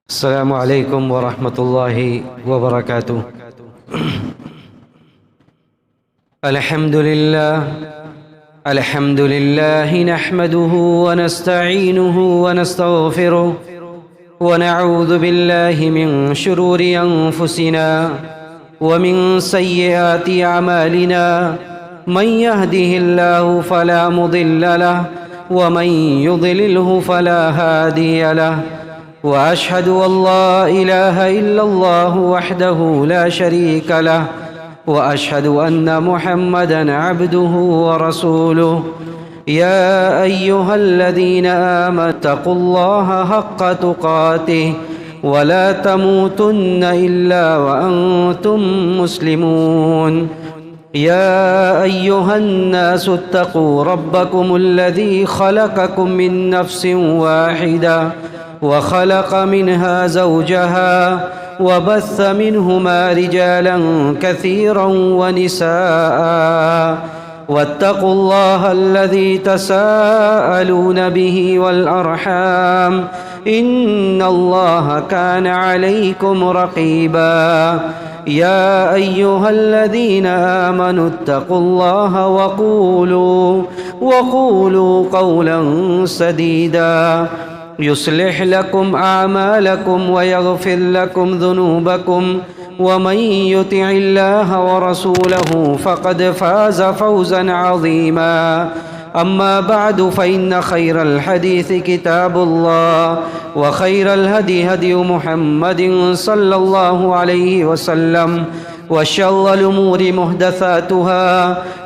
السلام علیکم ورحمۃ اللہ وبرکاتہ۔ الحمد للہ نحمده ونستعینه ونستغفره ونعوذ باللہ من شرور انفسنا ومن سیئات اعمالنا من يهده الله فلا مضل له ومن يضلله فلا هادي له، وأشهد أن لا إله إلا الله وحده لا شريك له، وأشهد أن محمدًا عبده ورسوله. يا أيها الذين آمنوا اتقوا الله حق تقاته ولا تموتن إلا وأنتم مسلمون. يا أيها الناس اتقوا ربكم الذي خلقكم من نفس واحدة وخلق منها زوجها وبث منهما رجالا كثيرا ونساء، واتقوا الله الذي تساءلون به والأرحام إن الله كان عليكم رقيبا. يا أيها الذين آمنوا اتقوا الله وقولوا قولا سديدا يصلح لكم أعمالكم ويغفر لكم ذنوبكم، ومن يطع الله ورسوله فقد فاز فوزا عظيما. أما بعد فإن خير الحديث كتاب الله، وخير الهدي هدي محمد صلى الله عليه وسلم، وشر الأمور محدثاتها،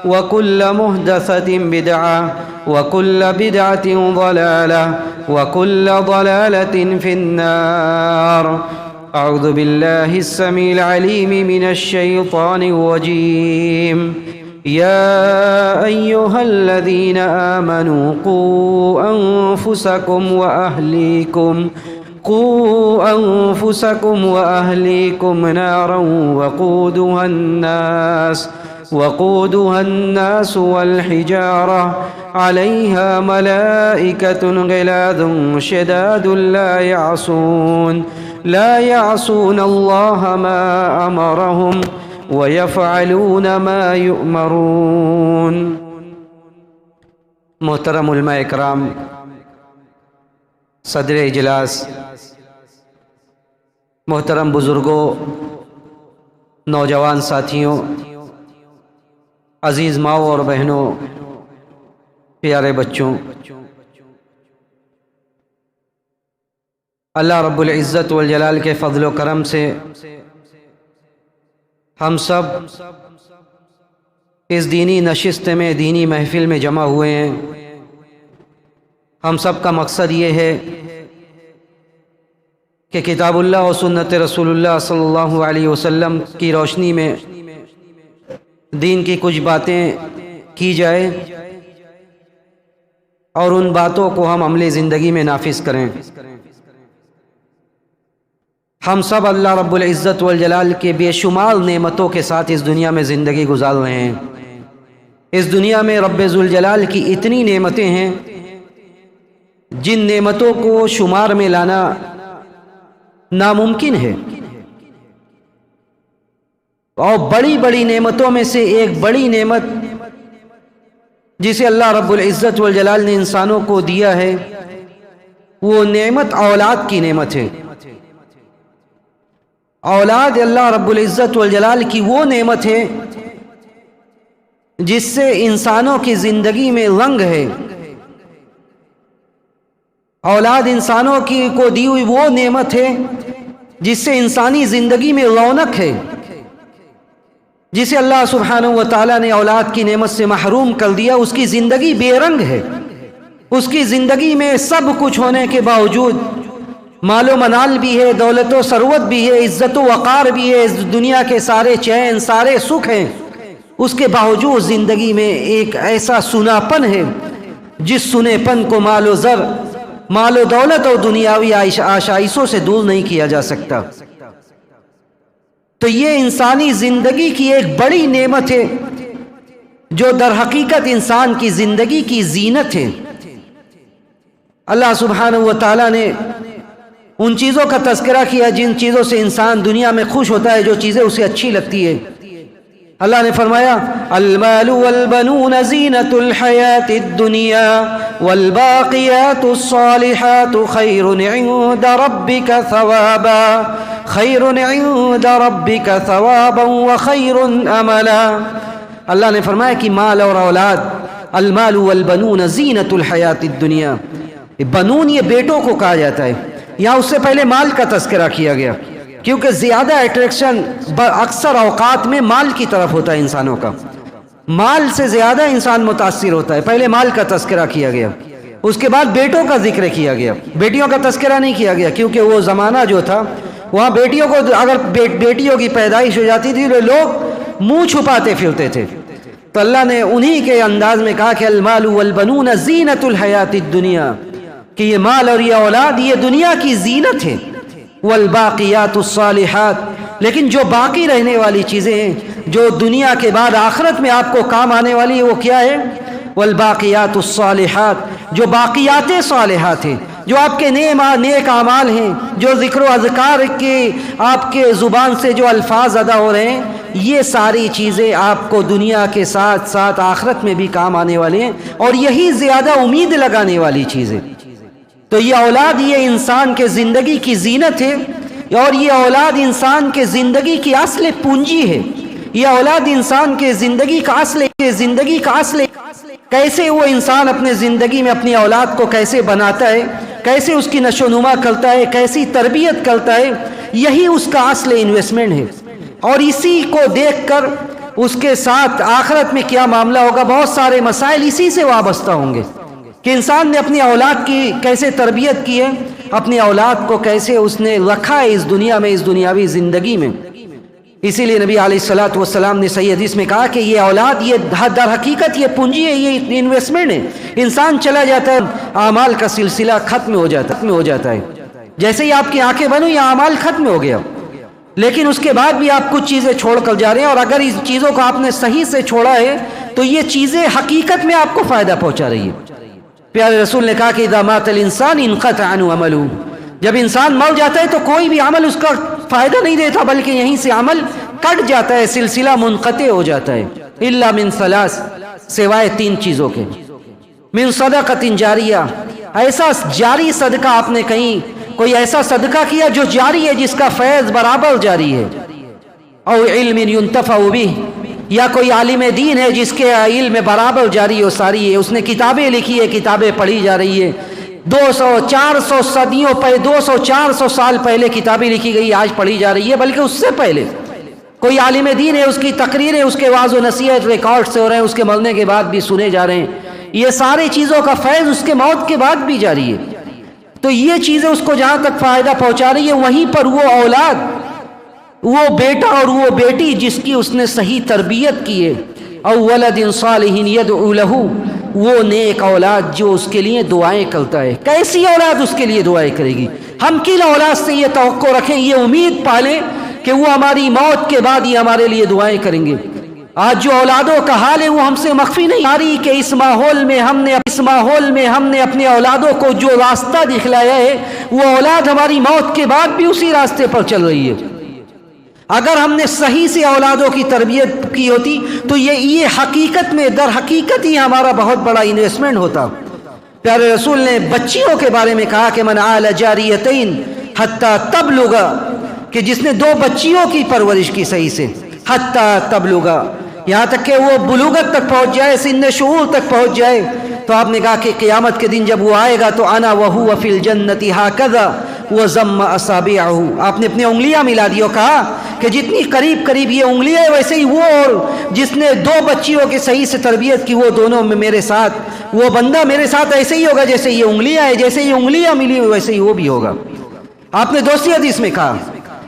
وكل محدثة بدعة، وكل بدعة ضلالة، وكل ضلالة في النار. أعوذ بالله السميع العليم من الشيطان الرجيم. يا أيها الذين آمنوا قوا أنفسكم وأهليكم نارا وقودها الناس والحجارة عليها ملائكة غلاظ شداد لا يعصون الله ما أمرهم ويفعلون ما يؤمرون. محترم علماء اکرام، صدر اجلاس، محترم بزرگوں، نوجوان ساتھیوں، عزیز ماؤں اور بہنوں، پیارے بچوں، اللہ رب العزت والجلال کے فضل و کرم سے ہم سب اس دینی نشست میں، دینی محفل میں جمع ہوئے ہیں. ہم سب کا مقصد یہ ہے کہ کتاب اللہ و سنت رسول اللہ صلی اللہ علیہ وسلم کی روشنی میں دین کی کچھ باتیں کی جائے اور ان باتوں کو ہم عملی زندگی میں نافذ کریں. ہم سب اللہ رب العزت والجلال کے بے شمار نعمتوں کے ساتھ اس دنیا میں زندگی گزار رہے ہیں. اس دنیا میں رب ذوالجلال کی اتنی نعمتیں ہیں جن نعمتوں کو شمار میں لانا ناممکن ہے، اور بڑی بڑی نعمتوں میں سے ایک بڑی نعمت جسے اللہ رب العزت والجلال نے انسانوں کو دیا ہے، وہ نعمت اولاد کی نعمت ہے. اولاد اللہ رب العزت والجلال کی وہ نعمت ہے جس سے انسانوں کی زندگی میں رنگ ہے. اولاد انسانوں کی کو دی ہوئی وہ نعمت ہے جس سے انسانی زندگی میں رونق ہے. جسے اللہ سبحانہ و تعالیٰ نے اولاد کی نعمت سے محروم کر دیا، اس کی زندگی بے رنگ ہے. اس کی زندگی میں سب کچھ ہونے کے باوجود، مال و منال بھی ہے، دولت و ثروت بھی ہے، عزت و وقار بھی ہے، اس دنیا کے سارے چین، سارے سکھ ہیں، اس کے باوجود زندگی میں ایک ایسا سناپن ہے جس سنے پن کو مال و زر، مال و دولت اور دنیاوی آشائشوں سے دور نہیں کیا جا سکتا. تو یہ انسانی زندگی کی ایک بڑی نعمت ہے جو در حقیقت انسان کی زندگی کی زینت ہے. اللہ سبحانہ و تعالیٰ نے ان چیزوں کا تذکرہ کیا جن چیزوں سے انسان دنیا میں خوش ہوتا ہے، جو چیزیں اسے اچھی لگتی ہے۔ اللہ نے فرمایا المال والبنون زینۃ الحیاۃ الدنیا والباقیات الصالحات خیر عند ربک ثوابا وخیر املا۔ اللہ نے فرمایا کہ مال اور اولاد، المال والبنون زینۃ الحیاۃ الدنیا، بنون یہ بیٹوں کو کہا جاتا ہے، یہاں اس سے پہلے مال کا تذکرہ کیا گیا، کیونکہ زیادہ اٹریکشن اکثر اوقات میں مال کی طرف ہوتا ہے انسانوں کا، مال سے زیادہ انسان متاثر ہوتا ہے۔ پہلے مال کا تذکرہ کیا گیا، اس کے بعد بیٹوں کا ذکر کیا گیا، بیٹیوں کا تذکرہ نہیں کیا گیا، کیونکہ وہ زمانہ جو تھا وہاں بیٹیوں کو اگر بیٹیوں کی پیدائش ہو جاتی تھی تو لوگ منہ چھپاتے پھرتے تھے، تو اللہ نے انہی کے انداز میں کہا کہ المال والبنون زینۃ الحیاۃ الدنیا، کہ یہ مال اور یہ اولاد یہ دنیا کی زینت ہے، والباقیات الصالحات، لیکن جو باقی رہنے والی چیزیں ہیں، جو دنیا کے بعد آخرت میں آپ کو کام آنے والی ہے، وہ کیا ہے؟ والباقیات الصالحات، جو باقیات صالحات ہیں، جو آپ کے نیک اعمال ہیں، جو ذکر و اذکار کے آپ کے زبان سے جو الفاظ ادا ہو رہے ہیں، یہ ساری چیزیں آپ کو دنیا کے ساتھ ساتھ آخرت میں بھی کام آنے والے ہیں، اور یہی زیادہ امید لگانے والی چیزیں۔ تو یہ اولاد یہ انسان کے زندگی کی زینت ہے، اور یہ اولاد انسان کے زندگی کی اصل پونجی ہے، یہ اولاد انسان کے زندگی کا اصل کیسے وہ انسان اپنے زندگی میں اپنی اولاد کو کیسے بناتا ہے، کیسے اس کی نشو و نما کرتا ہے، کیسی تربیت کرتا ہے، یہی اس کا اصل انویسٹمنٹ ہے، اور اسی کو دیکھ کر اس کے ساتھ آخرت میں کیا معاملہ ہوگا، بہت سارے مسائل اسی سے وابستہ ہوں گے کہ انسان نے اپنی اولاد کی کیسے تربیت کی ہے، اپنی اولاد کو کیسے اس نے رکھا ہے اس دنیا میں، اس دنیاوی زندگی میں۔ اسی لیے نبی علیہ الصلوۃ والسلام نے صحیح حدیث میں کہا کہ یہ اولاد یہ در حقیقت یہ پونجی ہے، یہ انویسٹمنٹ ہے۔ انسان چلا جاتا ہے، اعمال کا سلسلہ ختم ہو جاتا ہے، جیسے ہی آپ کی آنکھیں بنو یہ اعمال ختم ہو گیا، لیکن اس کے بعد بھی آپ کچھ چیزیں چھوڑ کر جا رہے ہیں، اور اگر اس چیزوں کو آپ نے صحیح سے چھوڑا ہے تو یہ چیزیں حقیقت میں آپ کو فائدہ پہنچا رہی ہے۔ پیارے رسول نے کہا کہ اذا مات الانسان انقطع عنه عمله، جب انسان مر جاتا ہے تو کوئی بھی عمل اس کا فائدہ نہیں دیتا، بلکہ یہیں سے عمل کٹ جاتا ہے، سلسلہ منقطع ہو جاتا ہے۔ الا من ثلاث، سوائے تین چیزوں کے، من صدقۃ جاریہ، ایسا جاری صدقہ آپ نے کہیں کوئی ایسا صدقہ کیا جو جاری ہے، جس کا فیض برابر جاری ہے، او علم ينتفع به، یا کوئی عالم دین ہے جس کے علم برابر جاری و ساری ہے، اس نے کتابیں لکھی ہے، کتابیں پڑھی جا رہی ہے، 200-400 صدیوں پہلے 200-400 سال پہلے کتابیں لکھی گئی، آج پڑھی جا رہی ہے، بلکہ اس سے پہلے کوئی عالم دین ہے، اس کی تقریریں، اس کے وعظ و نصیحت ریکارڈ سے ہو رہے ہیں، اس کے مرنے کے بعد بھی سنے جا رہے ہیں، یہ ساری چیزوں کا فیض اس کے موت کے بعد بھی جاری ہے۔ تو یہ چیزیں اس کو جہاں تک فائدہ پہنچا رہی ہے، وہیں پر وہ اولاد، وہ بیٹا اور وہ بیٹی جس کی اس نے صحیح تربیت کی ہے، او ولد صالح یدعو لہ، وہ نیک اولاد جو اس کے لیے دعائیں کرتا ہے۔ کیسی اولاد اس کے لیے دعائیں کرے گی؟ ہم کن اولاد سے یہ توقع رکھیں، یہ امید پالیں کہ وہ ہماری موت کے بعد یہ ہمارے لیے دعائیں کریں گے؟ آج جو اولادوں کا حال ہے وہ ہم سے مخفی نہیں آ رہی کہ اس ماحول میں ہم نے اپنے اولادوں کو جو راستہ دکھلایا ہے، وہ اولاد ہماری موت کے بعد بھی اسی راستے پر چل رہی ہے۔ اگر ہم نے صحیح سے اولادوں کی تربیت کی ہوتی تو یہ حقیقت میں در حقیقت ہی ہمارا بہت بڑا انویسٹمنٹ ہوتا۔ پیارے رسول نے بچیوں کے بارے میں کہا کہ من عال جاریتین حتی تبلغ، کہ جس نے 2 بچیوں کی پرورش کی صحیح سے، حتی تبلغ، یہاں تک کہ وہ بلوغت تک پہنچ جائے، سن شعور تک پہنچ جائے، تو آپ نے کہا کہ قیامت کے دن جب وہ آئے گا تو انا وہو فی الجنت ہکذا وضم اصابعہ، آپ نے اپنی انگلیاں ملا دی اور کہا کہ جتنی قریب یہ انگلیاں ویسے ہی وہ، اور جس نے 2 بچیوں کی صحیح سے تربیت کی وہ دونوں میں میرے ساتھ، وہ بندہ میرے ساتھ ایسے ہی ہوگا جیسے یہ انگلیاں ہیں، جیسے یہ انگلیاں ملی ویسے ہی وہ بھی ہوگا۔ آپ نے دوسری حدیث میں کہا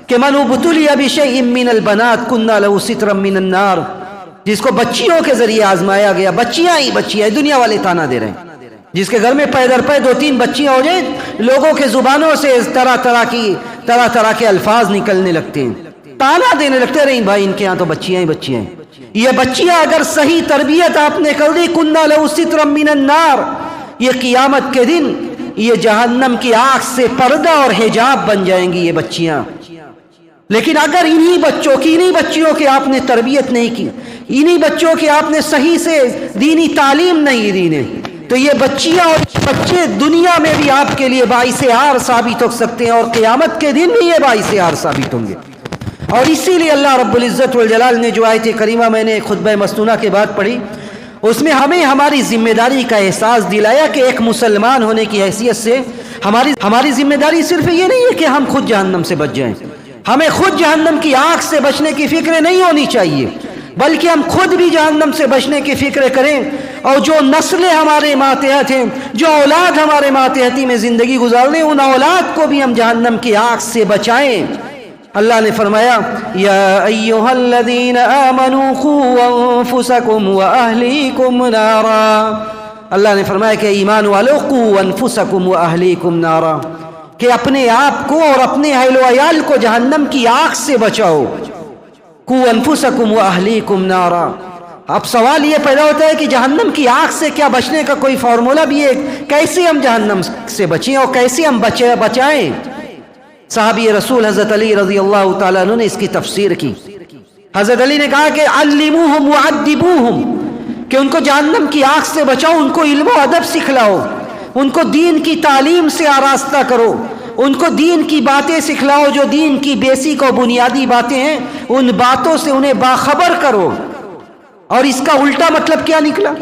کہ من ابتلی بشیء من البنات کنا لہ سترا من النار، جس کو بچیوں کے ذریعے آزمایا گیا، بچیاں ہی بچیاں، دنیا والے تانا دے رہے ہیں، جس کے گھر میں پے در پے 2-3 بچیاں ہو جائیں، لوگوں کے زبانوں سے طرح طرح کے الفاظ نکلنے لگتے ہیں، تانا دینے لگتے رہے بھائی ان کے ہاں تو بچیاں ہی بچیاں ہیں۔ یہ بچیاں اگر صحیح تربیت آپ نے کر دی، کنا لہ سترا من النار، یہ قیامت کے دن یہ جہنم کی آگ سے پردہ اور حجاب بن جائیں گی یہ بچیاں۔ لیکن اگر انہی بچوں کی، انہی بچیوں کی آپ نے تربیت نہیں کی، انہی بچوں کی آپ نے صحیح سے دینی تعلیم نہیں دی، تو یہ بچیاں اور بچے دنیا میں بھی آپ کے لیے باعث عار ثابت ہو سکتے ہیں، اور قیامت کے دن بھی یہ باعث عار ثابت ہوں گے۔ اور اسی لیے اللہ رب العزت والجلال نے جو آیت کریمہ میں نے خطبہ مسنونہ کے بعد پڑھی، اس میں ہمیں ہماری ذمہ داری کا احساس دلایا کہ ایک مسلمان ہونے کی حیثیت سے ہماری ذمہ داری صرف یہ نہیں ہے کہ ہم خود جہنم سے بچ جائیں، ہمیں خود جہنم کی آگ سے بچنے کی فکر نہیں ہونی چاہیے، بلکہ ہم خود بھی جہنم سے بچنے کی فکر کریں، اور جو نسلیں ہمارے ماتحت ہیں، جو اولاد ہمارے ماتحتی میں زندگی گزار رہے ہیں، ان اولاد کو بھی ہم جہنم کی آگ سے بچائیں۔ اللہ نے فرمایا یا ایھا الذین آمنوا قوا انفسکم واہلیکم نارا، اللہ نے فرمایا کہ ایمان والو قوا انفسکم واہلیکم نارا، کہ اپنے آپ کو اور اپنے اہل و عیال کو جہنم کی آگ سے بچاؤ۔ قوا انفسکم واہلیکم نارا۔ اب سوال یہ پیدا ہوتا ہے کہ جہنم کی آگ سے کیا بچنے کا کوئی فارمولا بھی ہے؟ کیسے ہم جہنم سے بچیں اور کیسے ہم بچائیں؟ صحابی رسول حضرت علی رضی اللہ تعالیٰ عنہ نے اس کی تفسیر کی۔ حضرت علی نے کہا کہ علموہم وعدبوہم، کہ ان کو جہنم کی آگ سے بچاؤ، ان کو علم و ادب سکھلاؤ، ان کو دین کی تعلیم سے آراستہ کرو، ان کو دین کی باتیں سکھلاؤ، جو دین کی بیسک اور بنیادی باتیں ہیں ان باتوں سے انہیں باخبر کرو۔ اور اس کا الٹا مطلب کیا نکلا؟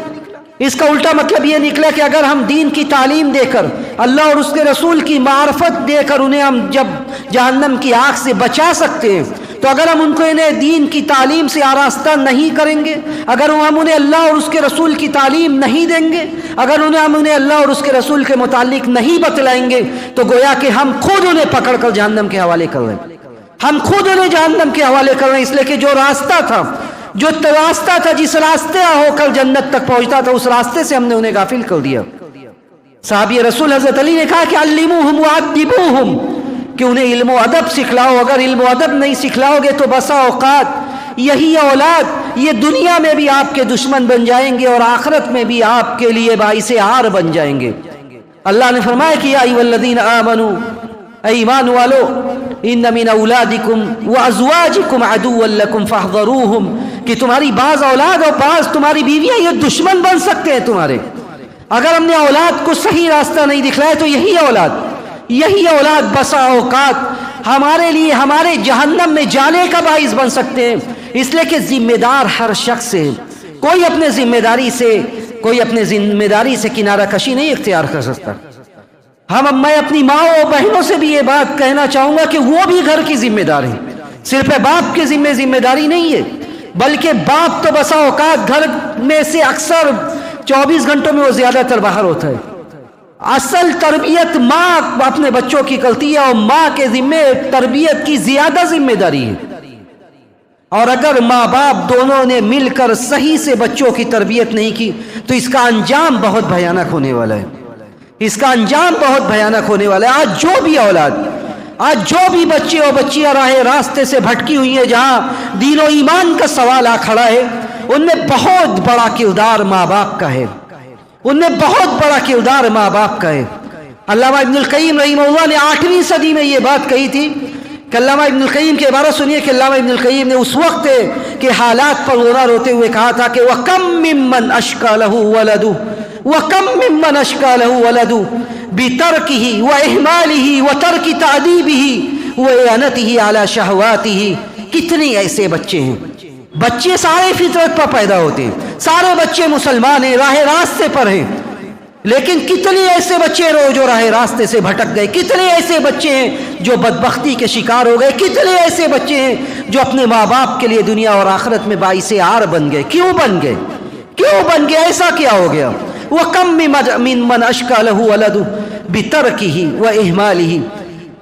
اس کا الٹا مطلب یہ نکلا کہ اگر ہم دین کی تعلیم دے کر، اللہ اور اس کے رسول کی معرفت دے کر انہیں ہم جب جہنم کی آگ سے بچا سکتے ہیں، تو اگر ہم ان کو انہیں دین کی تعلیم سے آراستہ نہیں کریں گے، اگر ہم انہیں اللہ اور اس کے رسول کی تعلیم نہیں دیں گے، اگر ہم انہیں اللہ اور اس کے رسول کے متعلق نہیں بتلائیں گے، تو گویا کہ ہم خود انہیں پکڑ کر جہنم کے حوالے کر رہے ہیں، ہم خود انہیں جہنم کے حوالے کر رہے ہیں، اس لیے کہ جو راستہ تھا جس راستے ہو کر جنت تک پہنچتا تھا، اس راستے سے ہم نے انہیں غافل کر دیا۔ صحابی رسول حضرت علی نے کہا کہ علموہم وعدبوہم، کہ انہیں علم و ادب سکھلاؤ۔ اگر علم و ادب نہیں سکھلاؤ گے تو بسا اوقات یہی اولاد یہ دنیا میں بھی آپ کے دشمن بن جائیں گے اور آخرت میں بھی آپ کے لیے باعث عار بن جائیں گے۔ اللہ نے فرمایا کہ یا ایھا الذین آمنوا، اے ایمان والو، ان من اولادکم وازواجکم عدوا لکم فاحذروہم، کہ تمہاری بعض اولاد اور بعض تمہاری بیویاں یہ دشمن بن سکتے ہیں تمہارے۔ اگر ہم نے اولاد کو صحیح راستہ نہیں دکھلایا تو یہی اولاد بسا اوقات ہمارے لیے ہمارے جہنم میں جانے کا باعث بن سکتے ہیں۔ اس لیے کہ ذمہ دار ہر شخص ہے، کوئی اپنے ذمہ داری سے کنارہ کشی نہیں اختیار کر سکتا۔ میں اپنی ماں اور بہنوں سے بھی یہ بات کہنا چاہوں گا کہ وہ بھی گھر کی ذمہ دار ہیں، صرف باپ کے ذمہ داری نہیں ہے، بلکہ باپ تو بسا اوقات گھر میں سے اکثر 24 گھنٹوں میں وہ زیادہ تر باہر ہوتا ہے۔ اصل تربیت ماں اپنے بچوں کی کرتی ہے، اور ماں کے ذمہ تربیت کی زیادہ ذمہ داری ہے۔ اور اگر ماں باپ دونوں نے مل کر صحیح سے بچوں کی تربیت نہیں کی تو اس کا انجام بہت بھیانک ہونے والا ہے، اس کا انجام بہت بھیانک ہونے والا ہے۔ آج جو بھی بچے اور بچیاں راستے سے بھٹکی ہوئی ہیں، جہاں دین و ایمان کا سوال آ کھڑا ہے، ان میں بہت بڑا کردار ماں باپ کا ہے، علامہ ابن القیم رحمہ اللہ نے 8ویں صدی میں یہ بات کہی تھی کہ علامہ ابن القیم کی عبارت سنیے کہ علامہ ابن القیم نے اس وقت کے حالات پر روتے ہوئے کہا تھا کہ وَكَمْ مِمَّنْ أَشْكَى لَهُ وَلَدُ بِتَرْكِهِ وَإِهْمَالِهِ وَتَرْكِ تَعْدِيبِهِ وَإِعَانَتِهِ عَلَى شَهْوَاتِهِ۔ کتنے ایسے بچے ہیں، بچے سارے فطرت پر پیدا ہوتے ہیں، سارے بچے مسلمان ہیں، راہ راستے پر ہیں، لیکن کتنے ایسے بچے جو راہ راستے سے بھٹک گئے، کتنے ایسے بچے ہیں جو بدبختی کے شکار ہو گئے، کتنے ایسے بچے ہیں جو اپنے ماں باپ کے لیے دنیا اور آخرت میں باعث عار بن گئے۔ کیوں بن گئے؟ ایسا کیا ہو گیا؟ وَكَمْ مِمَّنْ أَشْكَى لَهُ وَلَدُ بِتَرْكِهِ وَإِهْمَالِهِ۔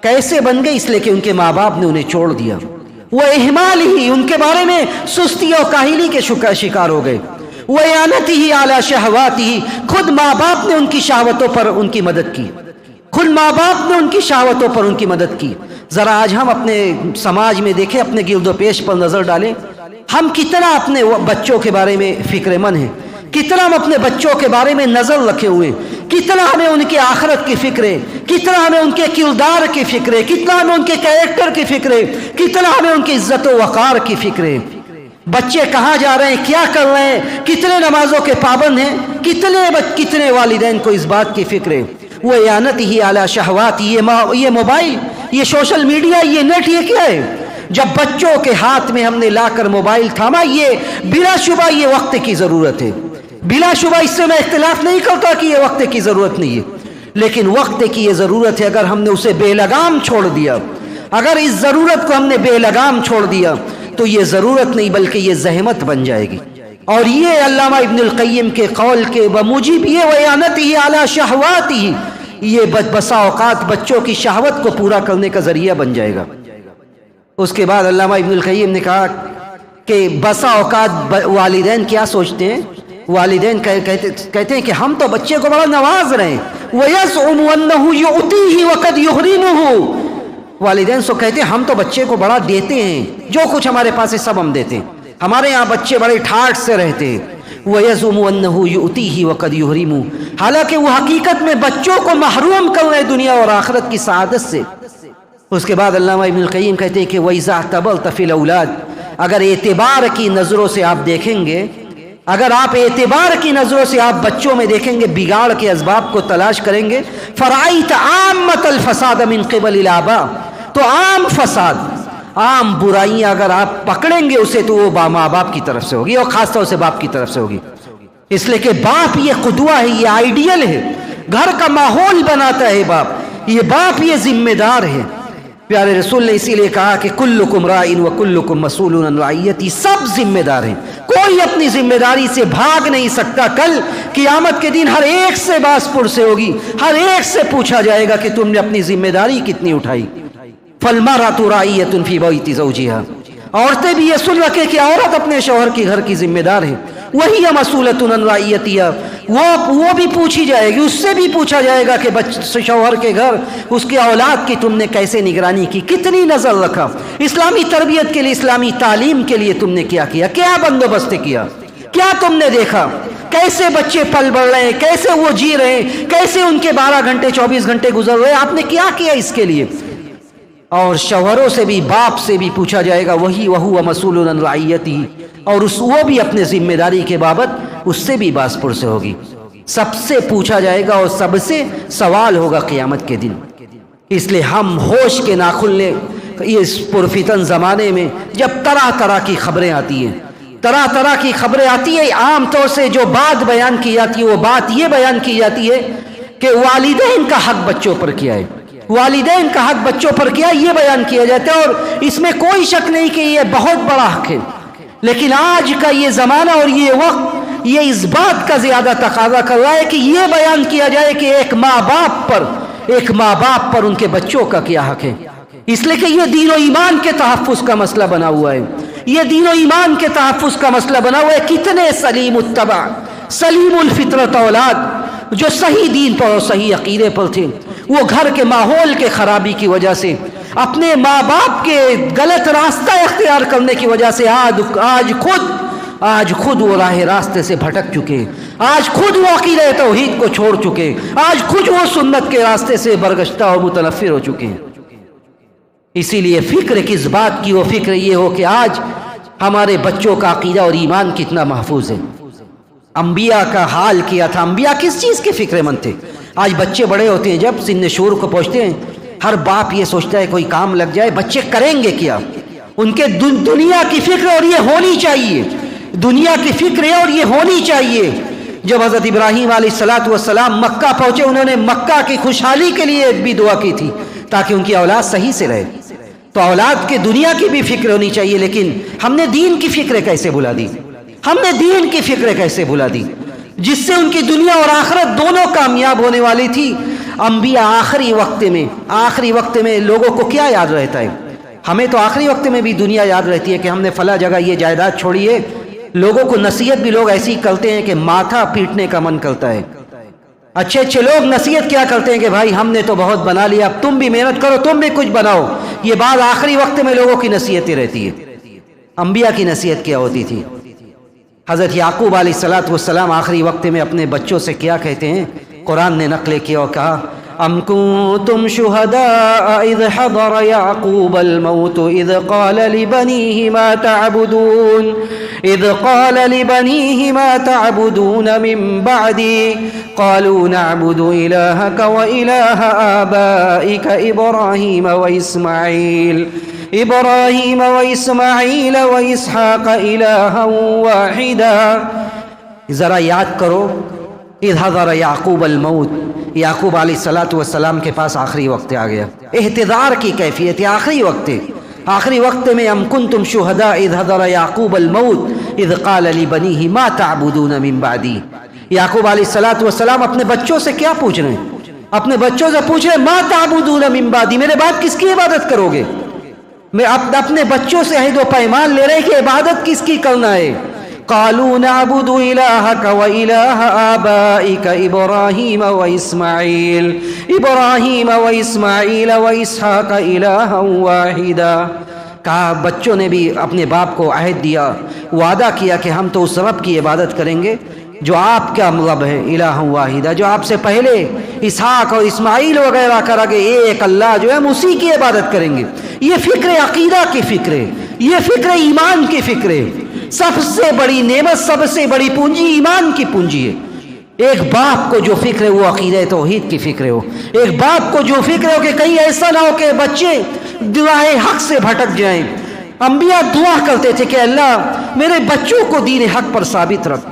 کیسے بن گئے؟ اس لیے کہ ان کے ماں باپ نے انہیں چھوڑ دیا، وَإِهْمَالِهِ، ان کے بارے میں سستی اور کاہلی کے شکار ہو گئے، وَإِعَانَتِهِ عَلَى شَهْوَاتِهِ، خود ماں باپ نے ان کی شہوتوں پر ان کی مدد کی، ذرا آج ہم اپنے سماج میں دیکھیں، اپنے گرد و پیش پر نظر ڈالیں، ہم کتنا اپنے بچوں کے بارے میں فکر مند ہیں، کتنا ہم اپنے بچوں کے بارے میں نظر رکھے ہوئے، کتنا ہمیں ان کے آخرت کی فکر ہے، کتنا ہمیں ان کے کردار کی فکر ہے، کتنا ہمیں ان کے کیریکٹر کی فکر ہے، کتنا ہمیں ان کی عزت و وقار کی فکر ہے۔ بچے کہاں جا رہے ہیں، کیا کر رہے ہیں، کتنے نمازوں کے پابند ہیں، کتنے والدین کو اس بات کی فکر ہے۔ وہ اعانتہ علی شہوات، یہ موبائل، یہ سوشل میڈیا، یہ نیٹ، یہ کیا ہے؟ جب بچوں کے ہاتھ میں ہم نے لا کر موبائل تھاما، یہ بلا شبہ یہ وقت کی ضرورت ہے، بلا شبہ اس سے میں اختلاف نہیں کرتا کہ یہ وقت کی ضرورت نہیں ہے، لیکن وقت کی یہ ضرورت ہے۔ اگر ہم نے اسے بے لگام چھوڑ دیا، اگر اس ضرورت کو ہم نے بے لگام چھوڑ دیا تو یہ ضرورت نہیں بلکہ یہ زحمت بن جائے گی۔ اور یہ علامہ ابن القیم کے قول کے بموجب یہ وَإِعَانَتِهِ عَلَى شَهْوَاتِهِ، یہ بسا اوقات بچوں کی شہوت کو پورا کرنے کا ذریعہ بن جائے گا۔ اس کے بعد علامہ ابن القیم نے کہا کہ بسا اوقات والدین کیا سوچتے ہیں، والدین کہتے ہیں کہ ہم تو بچے کو بڑا نواز رہے ہیں، وَيَزْعُمُ أَنَّهُ يُؤْتِيهِ وَقَدْ يُحْرِمُهُ، والدین سو کہتے ہیں ہم تو بچے کو بڑا دیتے ہیں، جو کچھ ہمارے پاس ہے سب ہم دیتے ہیں، ہمارے یہاں بچے بڑے ٹھاٹ سے رہتے ہیں۔ وَيَزْعُمُ أَنَّهُ يُؤْتِيهِ وَقَدْ يُحْرِمُهُ، حالانکہ وہ حقیقت میں بچوں کو محروم کر رہے دنیا اور آخرت کی سعادت سے۔ اس کے بعد علامہ ابن القیم کہتے ہیں کہ وَإِذَا اعْتَبَرْتَ فِي الْأَوْلَادِ، اگر اعتبار کی نظروں سے آپ دیکھیں گے، اگر آپ اعتبار کی نظروں سے آپ بچوں میں دیکھیں گے، بگاڑ کے اسباب کو تلاش کریں گے، فَرَأَيْتَ عَامَّةَ الْفَسَادَ مِنْ قِبَلِ الْآبَاءِ، تو عام فساد، عام برائیاں اگر آپ پکڑیں گے اسے تو وہ ماں باپ کی طرف سے ہوگی، اور خاص طور سے باپ کی طرف سے ہوگی، اس لیے کہ باپ یہ قدوہ ہے، یہ آئیڈیل ہے، گھر کا ماحول بناتا ہے باپ، یہ باپ یہ ذمہ دار ہے۔ پیارے رسول نے اسی لیے کہا کہ کلکم راعٍ وکلکم مسئول عن رعیتہ، سب ذمہ دار ہیں، کوئی اپنی ذمہ داری سے بھاگ نہیں سکتا۔ کل قیامت کے دن ہر ایک سے باس پرسے ہوگی، ہر ایک سے پوچھا جائے گا کہ تم نے اپنی ذمہ داری کتنی اٹھائی۔ فالمرأة راعیۃ فی بیت زوجہا، عورتیں بھی یہ سن رکھیں کہ عورت اپنے شوہر کی گھر کی ذمہ دار ہے۔ وہی مسئولۃ عن رعیتہا، وہ بھی پوچھی جائے گی، اس سے بھی پوچھا جائے گا کہ شوہر کے گھر، اس کے اولاد کی تم نے کیسے نگرانی کی، کتنی نظر رکھا، اسلامی تربیت کے لیے، اسلامی تعلیم کے لیے تم نے کیا کیا، کیا بندوبست کیا، کیا تم نے دیکھا، کیسے بچے پل بڑھ رہے ہیں، کیسے وہ جی رہے ہیں، کیسے ان کے 12 گھنٹے 24 گھنٹے گزر رہے ہیں، آپ نے کیا کیا اس کے لیے۔ اور شوہروں سے بھی، باپ سے بھی پوچھا جائے گا، وہو مسئول عن رعیتہ، اور وہ بھی اپنے ذمہ داری کے بابت اس سے بھی باس پرسے ہوگی، سب سے پوچھا جائے گا اور سب سے سوال ہوگا قیامت کے دن۔ اس لیے ہم ہوش کے ناخن لیں، اس پرفتن زمانے میں جب طرح طرح کی خبریں آتی ہیں، طرح طرح کی خبریں آتی ہیں، عام طور سے جو بات بیان کی جاتی ہے وہ بات یہ بیان کی جاتی ہے کہ والدین کا حق بچوں پر کیا ہے، والدین کا حق بچوں پر کیا، یہ بیان کیا جاتا ہے، اور اس میں کوئی شک نہیں کہ یہ بہت بڑا حق ہے۔ لیکن آج کا یہ زمانہ اور یہ وقت یہ اس بات کا زیادہ تقاضا کر رہا ہے کہ یہ بیان کیا جائے کہ ایک ماں باپ پر ان کے بچوں کا کیا حق ہے، اس لیے کہ یہ دین و ایمان کے تحفظ کا مسئلہ بنا ہوا ہے، یہ دین و ایمان کے تحفظ کا مسئلہ بنا ہوا ہے۔ کتنے سلیم الطبع، سلیم الفطرت اولاد جو صحیح دین پر اور صحیح عقیدے پر تھے، وہ گھر کے ماحول کے خرابی کی وجہ سے، اپنے ماں باپ کے غلط راستہ اختیار کرنے کی وجہ سے آج خود وہ راہ راستے سے بھٹک چکے، آج خود وہ عقیدہ توحید کو چھوڑ چکے، آج خود وہ سنت کے راستے سے برگشتہ اور متنفر ہو چکے ہیں۔ اسی لیے فکر کس بات کی، وہ فکر یہ ہو کہ آج ہمارے بچوں کا عقیدہ اور ایمان کتنا محفوظ ہے۔ انبیاء کا حال کیا تھا، انبیاء کس چیز کے فکر مند تھے۔ آج بچے بڑے ہوتے ہیں، جب سن شعور کو پہنچتے ہیں، ہر باپ یہ سوچتا ہے کوئی کام لگ جائے، بچے کریں گے کیا، ان کے دنیا کی فکر اور یہ ہونی چاہیے، دنیا کی فکر ہے اور یہ ہونی چاہیے۔ جب حضرت ابراہیم علیہ السلام مکہ پہنچے، انہوں نے مکہ کی خوشحالی کے لیے بھی دعا کی تھی تاکہ ان کی اولاد صحیح سے رہے۔ تو اولاد کے دنیا کی بھی فکر ہونی چاہیے، لیکن ہم نے دین کی فکر کیسے بھلا دی، ہم نے دین کی فکر کیسے بھلا دی، جس سے ان کی دنیا اور آخرت دونوں کامیاب ہونے والی تھی۔ انبیاء آخری وقت میں لوگوں کو کیا یاد رہتا ہے؟ ہمیں تو آخری وقت میں بھی دنیا یاد رہتی ہے کہ ہم نے فلاں جگہ یہ جائیداد چھوڑی ہے۔ لوگوں کو نصیحت بھی لوگ ایسی کرتے ہیں کہ ماتھا پیٹنے کا من کرتا ہے۔ اچھے لوگ نصیحت کیا کرتے ہیں کہ بھائی ہم نے تو بہت بنا لیا، اب تم بھی محنت کرو، تم بھی کچھ بناؤ۔ یہ بات آخری وقت میں لوگوں کی نصیحتیں رہتی ہے۔ انبیاء کی نصیحت کیا ہوتی تھی؟ حضرت یعقوب علیہ السلام آخری وقت میں اپنے بچوں سے کیا کہتے ہیں قرآن نے نقل کیا اور کہا ام کنتم شہداء اذ حضر یعقوب الموت اذ قال لبنیہ ما تعبدون من بعدی قالوا نعبد الہک و الہ آبائک ابراہیم و اسماعیل و اسحاق الہا واحدا۔ ذرا یاد کرو اذ حضر یعقوب الموت، یعقوب علیہ السلام کے پاس آخری وقت آ گیا، احتضار کی کیفیت ہے، آخری وقت ہے، آخری وقت میں ام کنتم شہداء اذ حضر یعقوب الموت اذ قال لبنیہ ما تعبدون من بعدی۔ یعقوب علیہ السلام اپنے بچوں سے کیا پوچھ رہے ہیں؟ اپنے بچوں سے پوچھ رہے ہیں ما تعبدون من بعدی، میرے بعد کس کی عبادت کرو گے؟ میں اپنے بچوں سے عہد و پیمان لے رہے کہ عبادت کس کی کرنا ہے؟ قالوا نعبد الہک و الہ آبائک ابراہیم و اسماعیل و اسحاق الہا واحدا۔ کہا بچوں نے بھی اپنے باپ کو عہد دیا، وعدہ کیا کہ ہم تو اس رب کی عبادت کریں گے جو آپ کا رب ہے، الہ واحدہ، جو آپ سے پہلے اسحاق اور اسماعیل وغیرہ کر گئے، ایک اللہ جو ہے ہم اسی کی عبادت کریں گے۔ یہ فکر عقیدہ کی فکر ہے، یہ فکر ایمان کی فکر ہے۔ سب سے بڑی نعمت، سب سے بڑی پونجی ایمان کی پونجی ہے۔ ایک باپ کو جو فکر ہے وہ عقیدہ توحید کی فکر ہو، ایک باپ کو جو فکر ہو کہ کہیں ایسا نہ ہو کہ بچے راہ حق سے بھٹک جائیں۔ انبیاء دعا کرتے تھے کہ اللہ میرے بچوں کو دین حق پر ثابت رکھ۔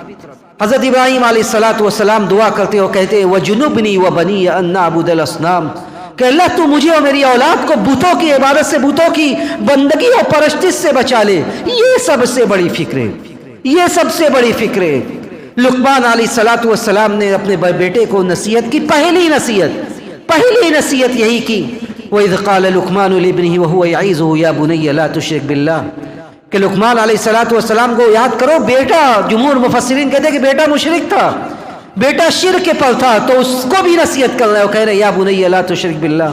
حضرت ابراہیم علیہ السلام دعا کرتے اور کہتے وَجُنُبْنِي وَبَنِيَّ أَن نَّعْبُدَ الْأَصْنَامَ، کہ اللہ تو مجھے اور میری اولاد کو بتوں کی عبادت سے، بتوں کی بندگی اور پرستش سے بچا لے۔ یہ سب سے بڑی فکر ہے، یہ سب سے بڑی فکر ہے۔ لقمان علیہ السلام نے اپنے بیٹے کو نصیحت کی، پہلی نصیحت یہی کی وَإِذْ قَالَ لُقْمَانُ لِابْنِهِ وَهُوَ يَعِظُهُ يَا بُنَيَّ لَا تُشْرِكْ بِاللَّهِ، کہ لقمان علیہ السلام کو یاد کرو، بیٹا، جمہور مفسرین کہتے ہیں کہ بیٹا مشرک تھا، بیٹا شرک پر تھا، تو اس کو بھی نصیحت کر رہے ہو، کہہ رہے یا بنی لا تشرک باللہ،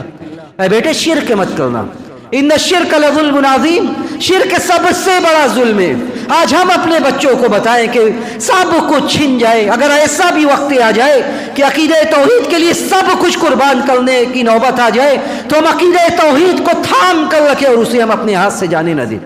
اے بیٹے شرک مت کرنا، ان الشرک لظلم عظیم، شرک سب سے بڑا ظلم ہے۔ آج ہم اپنے بچوں کو بتائیں کہ سب کچھ چھن جائے، اگر ایسا بھی وقت آ جائے کہ عقیدہ توحید کے لیے سب کچھ قربان کرنے کی نوبت آ جائے تو ہم عقیدہ توحید کو تھام کر رکھیں اور اسے ہم اپنے ہاتھ سے جانے نہ دیں۔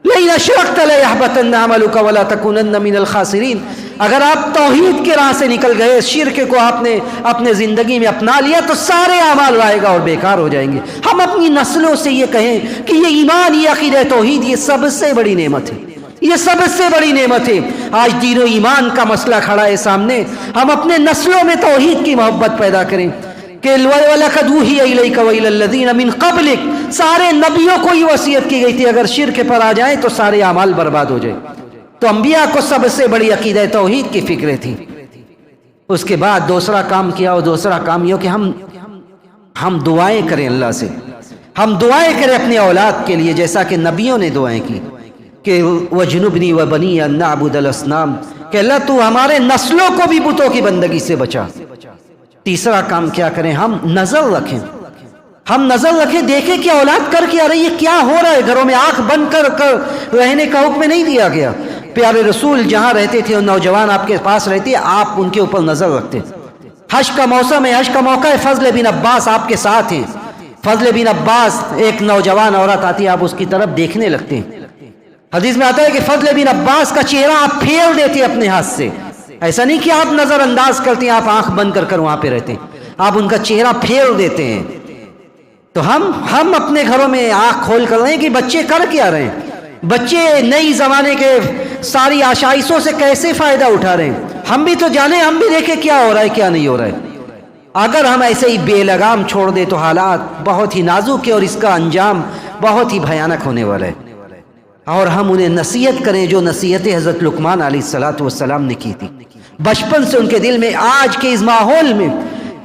لئن اشرکت لیحبطن عملک ولا تکونن من الخاسرین، اگر آپ توحید کے راہ سے نکل گئے، شرک کو آپ نے اپنے زندگی میں اپنا لیا تو سارے اعمال رائے گا اور بیکار ہو جائیں گے۔ ہم اپنی نسلوں سے یہ کہیں کہ یہ ایمان، یہ عقیدہ توحید، یہ سب سے بڑی نعمت ہے، یہ سب سے بڑی نعمت ہے۔ آج دین و ایمان کا مسئلہ کھڑا ہے سامنے، ہم اپنے نسلوں میں توحید کی محبت پیدا کریں کہ وَلَقَدْ أُوحِيَ إِلَيْكَ وَإِلَى الَّذِينَ مِن قَبْلِكَ، سارے نبیوں کو یہ وصیت کی گئی تھی اگر شرک پر آ جائیں تو سارے اعمال برباد ہو جائیں۔ تو انبیاء کو سب سے بڑی عقیدہ توحید کی فکر تھی۔ اس کے بعد دوسرا کام کیا، اور دوسرا کام یہ کہ ہم دعائیں کریں اللہ سے، ہم دعائیں کریں اپنے اولاد کے لیے، جیسا کہ نبیوں نے دعائیں کی کہ وَجُنُبْنِي وَبَنِيَّ أَن نَّعْبُدَ الْأَصْنَامَ، کہ اللہ تو ہمارے نسلوں کو بھی بتوں کی بندگی سے بچا۔ تیسرا کام کیا کریں، ہم نظر رکھیں، ہم نظر رکھیں، دیکھیں کہ اولاد کر کے آ رہی ہے، کیا ہو رہا ہے۔ گھروں میں آنکھ بند کر رہنے کا حکم نہیں دیا گیا۔ پیارے رسول جہاں رہتے تھے اور نوجوان آپ کے پاس رہتے، آپ ان کے اوپر نظر رکھتے۔ حج کا موسم ہے، حج کا موقع ہے، فضل بن عباس آپ کے ساتھ ہیں۔ فضل بن عباس، ایک نوجوان عورت آتی ہے، آپ اس کی طرف دیکھنے لگتے ہیں۔ حدیث میں آتا ہے کہ فضل بن عباس کا چہرہ آپ پھیر دیتے اپنے ہاتھ سے، ایسا نہیں کہ آپ نظر انداز کرتے ہیں، آپ آنکھ بند کر وہاں پہ رہتے ہیں، آپ ان کا چہرہ پھیر دیتے ہیں۔ تو ہم اپنے گھروں میں آنکھ کھول کر رہے ہیں کہ بچے کر کیا رہے ہیں، بچے نئی زمانے کے ساری آشائشوں سے کیسے فائدہ اٹھا رہے ہیں۔ ہم بھی تو جانیں، ہم بھی دیکھیں کیا ہو رہا ہے کیا نہیں ہو رہا ہے۔ اگر ہم ایسے ہی بے لگام چھوڑ دیں تو حالات بہت ہی نازک ہے اور اس کا انجام بہت ہی بھیانک ہونے والا ہے۔ اور ہم انہیں نصیحت کریں جو نصیحت حضرت لقمان علیہ السلام نے کی تھی، بچپن سے ان کے دل میں۔ آج کے اس ماحول میں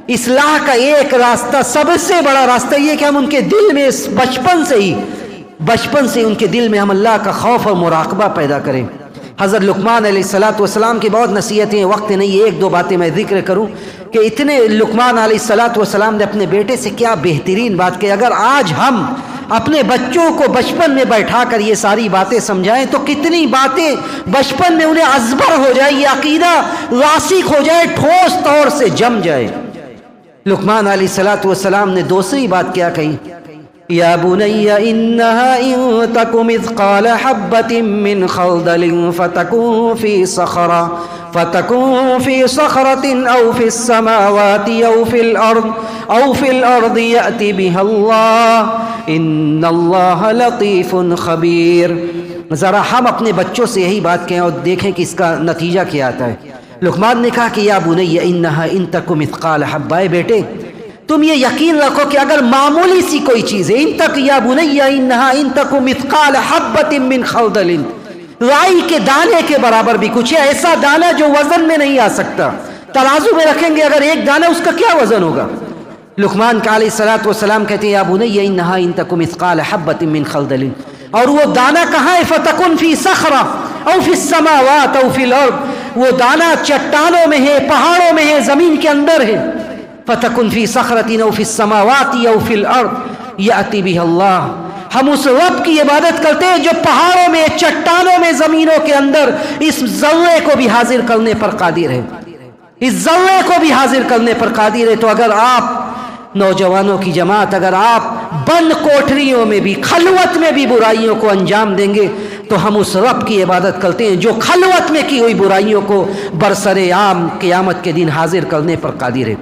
اصلاح کا ایک راستہ، سب سے بڑا راستہ یہ کہ ہم ان کے دل میں بچپن سے ان کے دل میں ہم اللہ کا خوف اور مراقبہ پیدا کریں۔ حضرت لقمان علیہ السلام کی بہت نصیحتیں، وقت نہیں، ایک دو باتیں میں ذکر کروں کہ اتنے لقمان علیہ السلام نے اپنے بیٹے سے کیا بہترین بات کہ اگر آج ہم اپنے بچوں کو بچپن میں بیٹھا کر یہ ساری باتیں سمجھائیں تو کتنی باتیں بچپن میں انہیں ازبر ہو جائے، یہ عقیدہ راسخ ہو جائے، ٹھوس طور سے جم جائے۔ لقمان علیہ الصلوۃ والسلام نے دوسری بات کیا کہی؟ یا بنی انہا ان تک مثقال حبۃ من خردل فتکن فی صخرۃ او فی السماوات او فی الارض یأت بها اللہ ان اللہ لطیف خبیر۔ ذرا ہم اپنے بچوں سے یہی بات کہیں اور دیکھیں کہ اس کا نتیجہ کیا آتا ہے۔ لقمان نے کہا کہ یا بنی انہا ان تک مثقال حبہ، بیٹے تم یہ یقین رکھو کہ اگر معمولی سی کوئی چیز ہے، ان تک یا بنی انہا ان تک مثقال حبۃ من خردل، رائی کے دانے کے برابر بھی کچھ ہے، ایسا دانہ جو وزن میں نہیں آ سکتا، ترازو میں رکھیں گے اگر ایک دانہ، اس کا کیا وزن ہوگا؟ لقمان کا علیہ الصلوۃ والسلام کہتے ہیں یا بنی انہا ان تک مثقال حبۃ من خردل، اور وہ دانہ کہاں ہے؟ فتکن فی صخرہ او فی السماوات او فی الارض، وہ دانہ چٹانوں میں ہے، پہاڑوں میں ہے، زمین کے اندر ہے۔ فتکن فی صخرۃ او فی السماوات او فی الارض یأتی بہ اللہ، ہم اس رب کی عبادت کرتے ہیں جو پہاڑوں میں، چٹانوں میں، زمینوں کے اندر اس ذرے کو بھی حاضر کرنے پر قادر ہے، اس ذرے کو بھی حاضر کرنے پر قادر ہے۔ تو اگر آپ نوجوانوں کی جماعت، اگر آپ بند کوٹریوں میں بھی، خلوت میں بھی برائیوں کو انجام دیں گے تو ہم اس رب کی عبادت کرتے ہیں جو خلوت میں کی ہوئی برائیوں کو برسر عام قیامت کے دن حاضر کرنے پر قادر ہے۔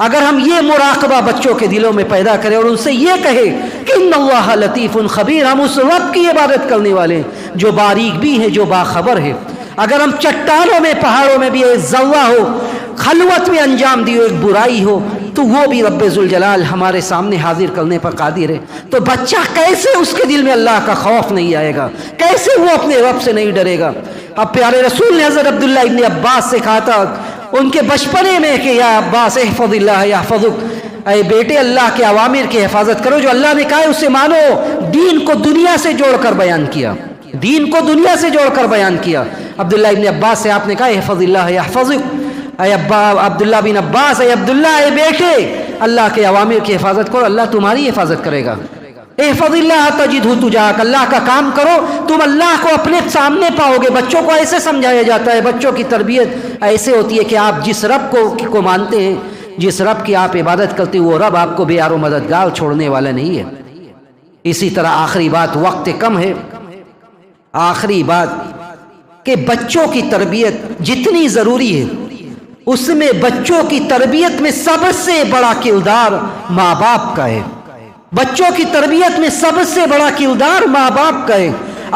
اگر ہم یہ مراقبہ بچوں کے دلوں میں پیدا کریں اور ان سے یہ کہے کہ ان اللہ لطیف خبیر، ہم اس رب کی عبادت کرنے والے ہیں جو باریک بھی ہے، جو باخبر ہے۔ اگر ہم چٹانوں میں، پہاڑوں میں بھی ایک ذرہ ہو، خلوت میں انجام دی ہو ایک برائی ہو، تو وہ بھی رب ذوالجلال ہمارے سامنے حاضر کرنے پر قادر ہے۔ تو بچہ کیسے اس کے دل میں اللہ کا خوف نہیں آئے گا؟ کیسے وہ اپنے رب سے نہیں ڈرے گا؟ اب پیارے رسول نے حضرت عبداللہ ابن عباس سے کہا تھا ان کے بچپنے میں کہ یا عباس احفظ اللہ یحفظک، اے بیٹے اللہ کے اوامر کی حفاظت کرو، جو اللہ نے کہا ہے اسے مانو۔ دین کو دنیا سے جوڑ کر بیان کیا، دین کو دنیا سے جوڑ کر بیان کیا۔ عبداللہ ابن عباس سے آپ نے کہا احفظ اللہ یحفظک، اے عبداللہ بن عباس، اے عبداللہ، اے بیٹے اللہ کے اوامر کی حفاظت کرو، اللہ تمہاری حفاظت کرے گا۔ احفظ اللہ تجدہ تجاہک، اللہ کا کام کرو تم اللہ کو اپنے سامنے پاؤ گے۔ بچوں کو ایسے سمجھایا جاتا ہے، بچوں کی تربیت ایسے ہوتی ہے کہ آپ جس رب کو مانتے ہیں، جس رب کی آپ عبادت کرتے ہیں، وہ رب آپ کو بے یار و مددگار چھوڑنے والا نہیں ہے۔ اسی طرح آخری بات، وقت کم ہے، آخری بات کہ بچوں کی تربیت جتنی ضروری ہے اس میں بچوں کی تربیت میں سب سے بڑا کردار ماں باپ کا ہے۔ بچوں کی تربیت میں سب سے بڑا کردار ماں باپ کا ہے۔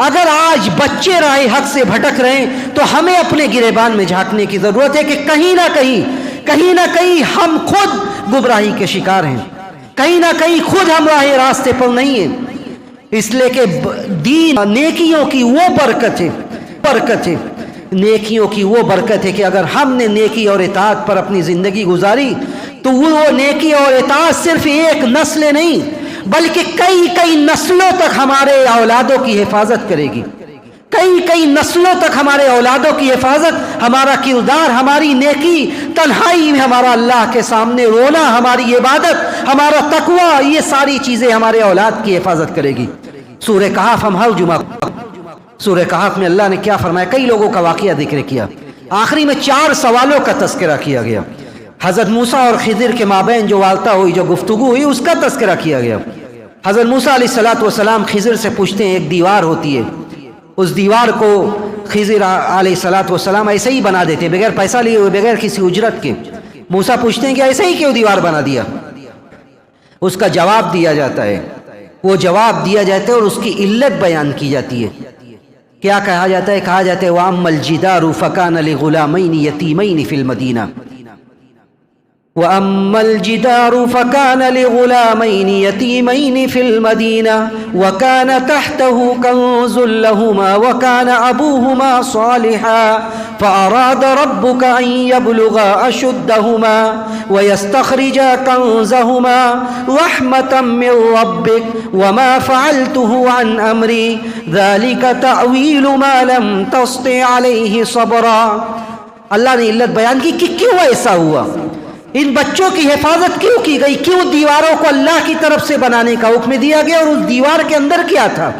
اگر آج بچے راہ حق سے بھٹک رہے ہیں تو ہمیں اپنے گریبان میں جھانکنے کی ضرورت ہے کہ کہیں نہ کہیں ہم خود گمراہی کے شکار ہیں، کہیں نہ کہیں خود ہم راہ راستے پر نہیں ہیں۔ اس لیے کہ دین نیکیوں کی وہ برکت ہے، نیکیوں کی وہ برکت ہے کہ اگر ہم نے نیکی اور اطاعت پر اپنی زندگی گزاری تو وہ نیکی اور اطاعت صرف ایک نسل نہیں بلکہ کئی نسلوں تک ہمارے اولادوں کی حفاظت کرے گی، کئی نسلوں تک ہمارے اولادوں کی حفاظت، ہمارا کردار، ہماری نیکی، تنہائی میں ہمارا اللہ کے سامنے رونا، ہماری عبادت، ہمارا تقوی، یہ ساری چیزیں ہمارے اولاد کی حفاظت کرے گی۔ سورہ کہف ہم ہر جمعہ، سورہ کہف میں اللہ نے کیا فرمایا؟ کئی لوگوں کا واقعہ ذکر کیا، آخری میں 4 سوالوں کا تذکرہ کیا گیا۔ حضرت موسیٰ اور خضر کے مابین جو واقعہ ہوئی، جو گفتگو ہوئی، اس کا تذکرہ کیا گیا۔ حضرت موسیٰ علیہ الصلوۃ والسلام خضر سے پوچھتے ہیں، ایک دیوار ہوتی ہے، اس دیوار کو خضر علیہ الصلوۃ والسلام ایسے ہی بنا دیتے بغیر پیسہ لیے ہوئے، بغیر کسی اجرت کے۔ موسیٰ پوچھتے ہیں کہ ایسے ہی کیوں دیوار بنا دیا؟ اس کا جواب دیا جاتا ہے، وہ جواب دیا جاتا ہے اور اس کی علت بیان کی جاتی ہے۔ کیا کہا جاتا ہے؟ کہا جاتا ہے وَأَمَّا الْجِدَارُ فَكَانَ لِغُلَامَيْنِ يَتِيمَيْنِ فِي الْمَدِينَةِ وَأَمَّا الْجِدَارُ فَكَانَ لِغُلَامَيْنِ يَتِيمَيْنِ فِي الْمَدِينَةِ وَكَانَ تَحْتَهُ كَنْزٌ لَهُمَا وَكَانَ أَبُوهُمَا صَالِحًا فَأَرَادَ رَبُّكَ أَنْ يَبْلُغَا أَشُدَّهُمَا وَيَسْتَخْرِجَا كَنْزَهُمَا رَحْمَةً مِّن رَّبِّكَ وَمَا فَعَلْتُهُ عَنْ أَمْرِي ذَلِكَ تَأْوِيلُ مَا لَمْ تَسْطِع عَلَيْهِ صَبْرًا۔ اللہ نے علت بیان کی کہ کیوں ایسا ہوا، ان بچوں کی حفاظت کیوں کی گئی؟ کیوں دیواروں کو اللہ کی طرف سے بنانے کا حکم دیا گیا؟ اور اس دیوار کے اندر کیا تھا؟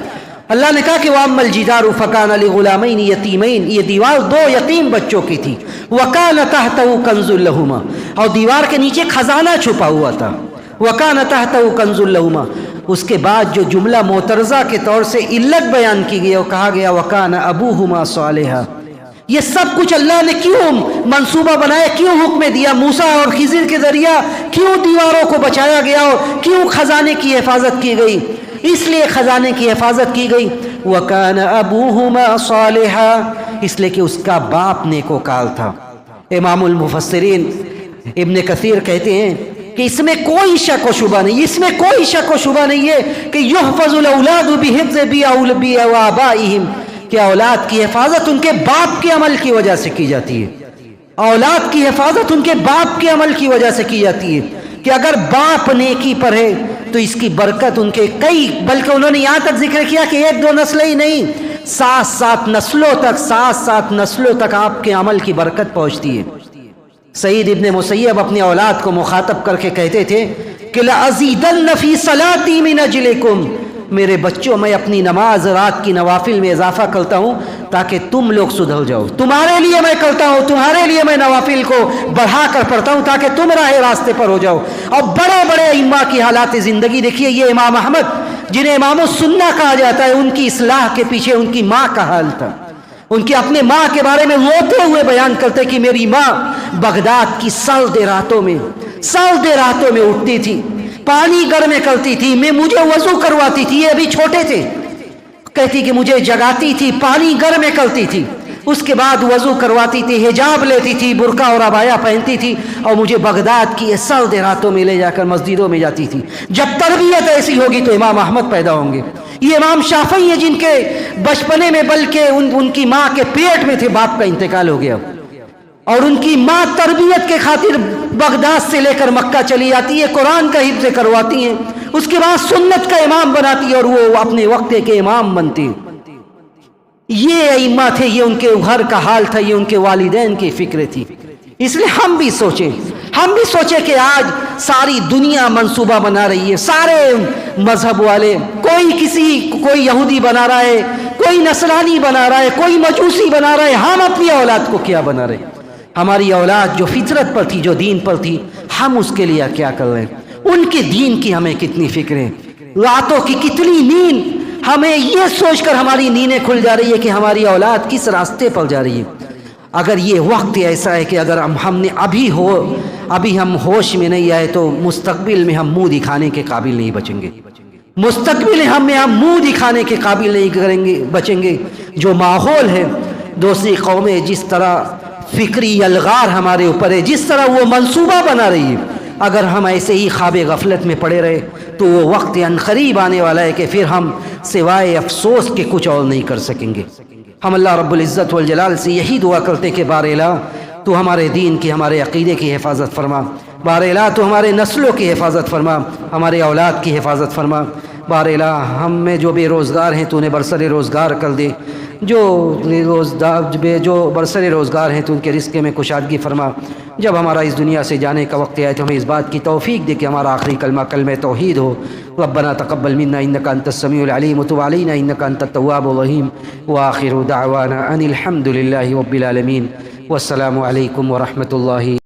اللہ نے کہا کہ وَأَمَّا الْجِدَارُ فَكَانَ لِغُلَامَيْنِ يَتِيمَيْنِ، یہ دیوار 2 یتیم بچوں کی تھی. وَكَانَ تَحْتَهُ كَنْزٌ لَهُمَا، اور دیوار کے نیچے خزانہ چھپا ہوا تھا. وَكَانَ تَحْتَهُ كَنْزٌ لَهُمَا، اس کے بعد جو جملہ معترضہ کے طور سے علت بیان کی گئی اور کہا گیا وَكَانَ أَبُوهُمَا صَالِحًا، یہ سب کچھ اللہ نے کیوں منصوبہ بنایا، کیوں حکم دیا؟ موسیٰ اور خضر کے ذریعہ کیوں دیواروں کو بچایا گیا اور کیوں خزانے کی حفاظت کی گئی؟ اس لیے خزانے کی حفاظت کی گئی. وَكَانَ أَبُوهُمَا صَالِحًا، اس لیے کہ اس کا باپ نیکوکار تھا. امام المفسرین ابن کثیر کہتے ہیں کہ اس میں کوئی شک و شبہ نہیں، اس میں کوئی شک و شبہ نہیں ہے کہ يُحْفَظُ الْأَوْلَادُ بِحِفْظِ آبَائِهِمْ، کہ اولاد کی حفاظت ان کے باپ کے عمل کی وجہ سے کی جاتی ہے. اولاد کی حفاظت ان کے باپ کے عمل کی وجہ سے کی جاتی ہے کہ اگر باپ نیکی پر ہے تو اس کی برکت ان کے کئی، بلکہ انہوں نے یہاں تک ذکر کیا کہ 1-2 نسلیں ہی نہیں، 7 نسلوں تک آپ کے عمل کی برکت پہنچتی ہے. سعید ابن مسیب اپنی اولاد کو مخاطب کر کے کہتے تھے کہ لَأَزِيدَنَّ فِي صَلَاتِي مِنْ أَجْلِكُمْ، میرے بچوں میں اپنی نماز رات کی نوافل میں اضافہ کرتا ہوں تاکہ تم لوگ سدھر جاؤ. تمہارے لیے میں کرتا ہوں، تمہارے لیے میں نوافل کو بڑھا کر پڑھتا ہوں تاکہ تم راہ راستے پر ہو جاؤ. اور بڑے بڑے ائمہ کی حالات زندگی دیکھیے. یہ امام احمد جنہیں امام السنہ کہا جاتا ہے، ان کی اصلاح کے پیچھے ان کی ماں کا حال تھا. ان کی اپنے ماں کے بارے میں روتے ہوئے بیان کرتے کہ میری ماں بغداد کی سرد راتوں میں اٹھتی تھی، پانی گرم کرتی تھی، مجھے وضو کرواتی تھی. یہ ابھی چھوٹے تھے. کہتی کہ مجھے جگاتی تھی، پانی گرم کرتی تھی، اس کے بعد وضو کرواتی تھی، حجاب لیتی تھی، برقع اور عبایا پہنتی تھی اور مجھے بغداد کی سرد راتوں میں لے جا کر مسجدوں میں جاتی تھی. جب تربیت ایسی ہوگی تو امام احمد پیدا ہوں گے. یہ امام شافعی ہیں جن کے بچپنے میں بلکہ ان کی ماں کے پیٹ میں تھے، باپ کا انتقال ہو گیا اور ان کی ماں تربیت کے خاطر بغداد سے لے کر مکہ چلی جاتی ہے، قرآن کا حفظ کرواتی ہیں، اس کے بعد سنت کا امام بناتی ہے اور وہ اپنے وقت کے امام بنتی. یہ ائمہ تھے، یہ ان کے گھر کا حال تھا، یہ ان کے والدین کی فکر تھی. اس لیے ہم بھی سوچیں کہ آج ساری دنیا منصوبہ بنا رہی ہے، سارے مذہب والے، کوئی یہودی بنا رہا ہے، کوئی نصرانی بنا رہا ہے، کوئی مجوسی بنا رہا ہے. ہم اپنی اولاد کو کیا بنا رہے ہیں؟ ہماری اولاد جو فطرت پر تھی، جو دین پر تھی، ہم اس کے لیے کیا کر رہے ہیں؟ ان کے دین کی ہمیں کتنی فکر ہے؟ راتوں کی کتنی نیند ہمیں یہ سوچ کر ہماری نیندیں کھل جا رہی ہے کہ ہماری اولاد کس راستے پر جا رہی ہے. اگر یہ وقت ایسا ہے کہ اگر ہم نے ابھی ہم ہوش میں نہیں آئے تو مستقبل میں ہم منہ دکھانے کے قابل نہیں بچیں گے. مستقبل ہم منہ دکھانے کے قابل نہیں بچیں گے. جو ماحول ہے، دوسری قومیں جس طرح فکری الغار ہمارے اوپر ہے، جس طرح وہ منصوبہ بنا رہی ہے، اگر ہم ایسے ہی خواب غفلت میں پڑے رہے تو وہ وقت عنقریب آنے والا ہے کہ پھر ہم سوائے افسوس کے کچھ اور نہیں کر سکیں گے. ہم اللہ رب العزت والجلال سے یہی دعا کرتے کہ بار الہ تو ہمارے دین کی، ہمارے عقیدے کی حفاظت فرما. بار الہ تو ہمارے نسلوں کی حفاظت فرما، ہمارے اولاد کی حفاظت فرما. بار الہ ہم میں جو بے روزگار ہیں تو انہیں برسر روزگار کر دے، جو برسر روزگار ہیں تو ان کے رزق میں کشادگی فرما. جب ہمارا اس دنیا سے جانے کا وقت آئے تو ہمیں اس بات کی توفیق دے کہ ہمارا آخری کلمہ توحید ہو. ربنا تقبل منا انك انت السميع العليم وتب علينا انك انت التواب الرحيم. واخر دعوانا ان الحمد لله رب العالمين والسلام عليكم ورحمة الله.